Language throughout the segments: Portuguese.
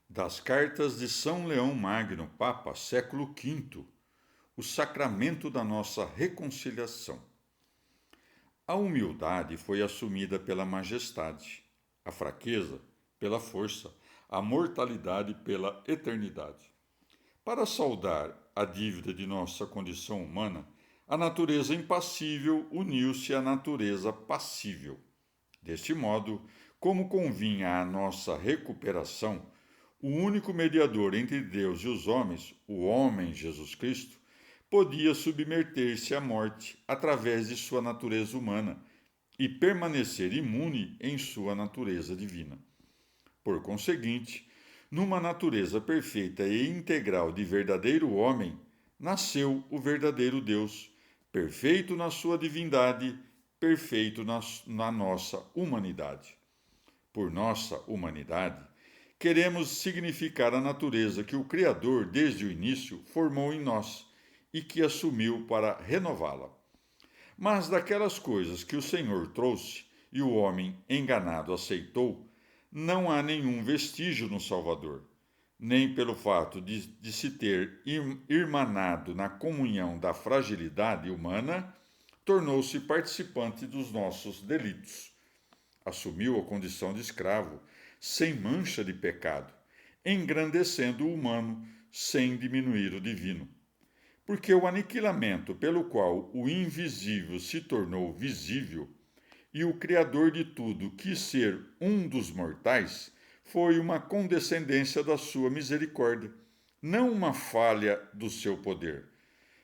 Das cartas de São Leão Magno, Papa, século V, o sacramento da nossa reconciliação. A humildade foi assumida pela majestade, a fraqueza pela força, a mortalidade pela eternidade. Para saldar a dívida de nossa condição humana, a natureza impassível uniu-se à natureza passível. Deste modo, como convinha à nossa recuperação, o único mediador entre Deus e os homens, o homem Jesus Cristo, podia submeter-se à morte através de sua natureza humana e permanecer imune em sua natureza divina. Por conseguinte, numa natureza perfeita e integral de verdadeiro homem, nasceu o verdadeiro Deus, perfeito na sua divindade, perfeito na nossa humanidade. Por nossa humanidade, queremos significar a natureza que o Criador, desde o início, formou em nós e que assumiu para renová-la. Mas daquelas coisas que o Senhor trouxe e o homem enganado aceitou, não há nenhum vestígio no Salvador, nem pelo fato de se ter irmanado na comunhão da fragilidade humana, tornou-se participante dos nossos delitos. Assumiu a condição de escravo, sem mancha de pecado, engrandecendo o humano sem diminuir o divino. Porque o aniquilamento pelo qual o invisível se tornou visível e o Criador de tudo quis ser um dos mortais, foi uma condescendência da sua misericórdia, não uma falha do seu poder.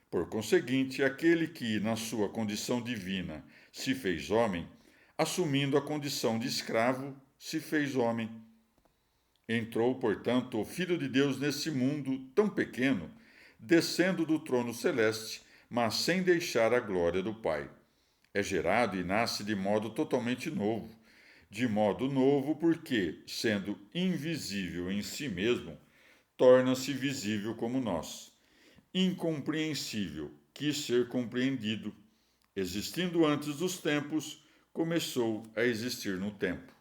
Por conseguinte, aquele que, na sua condição divina, se fez homem, assumindo a condição de escravo, se fez homem. Entrou, portanto, o Filho de Deus nesse mundo tão pequeno, descendo do trono celeste, mas sem deixar a glória do Pai. É gerado e nasce de modo totalmente novo. De modo novo porque, sendo invisível em si mesmo, torna-se visível como nós. Incompreensível, quis ser compreendido. Existindo antes dos tempos, começou a existir no tempo.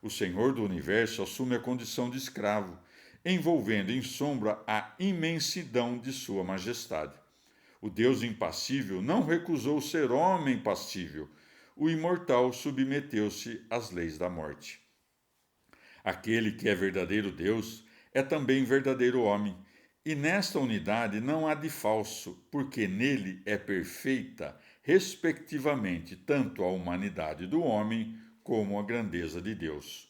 O Senhor do Universo assume a condição de escravo, envolvendo em sombra a imensidão de sua majestade. O Deus impassível não recusou ser homem passível. O imortal submeteu-se às leis da morte. Aquele que é verdadeiro Deus é também verdadeiro homem, e nesta unidade não há de falso, porque nele é perfeita, respectivamente, tanto a humanidade do homem como a grandeza de Deus.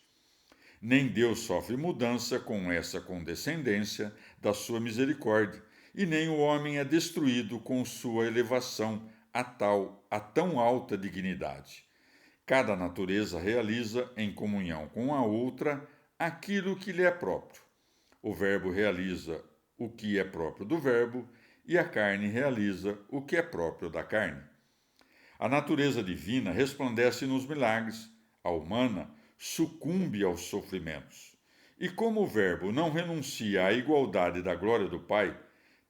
Nem Deus sofre mudança com essa condescendência da sua misericórdia, e nem o homem é destruído com sua elevação a tão alta dignidade. Cada natureza realiza, em comunhão com a outra, aquilo que lhe é próprio. O Verbo realiza o que é próprio do Verbo, e a carne realiza o que é próprio da carne. A natureza divina resplandece nos milagres, a humana sucumbe aos sofrimentos. E como o Verbo não renuncia à igualdade da glória do Pai,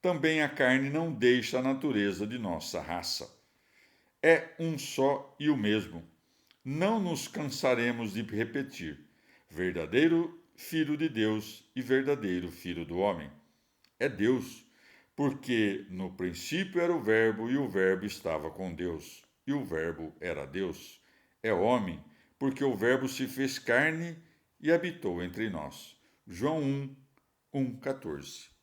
também a carne não deixa a natureza de nossa raça. É um só e o mesmo. Não nos cansaremos de repetir: verdadeiro Filho de Deus e verdadeiro Filho do homem. É Deus, porque no princípio era o Verbo e o Verbo estava com Deus, e o Verbo era Deus. É homem, porque o Verbo se fez carne e habitou entre nós. João 1, 1, 14.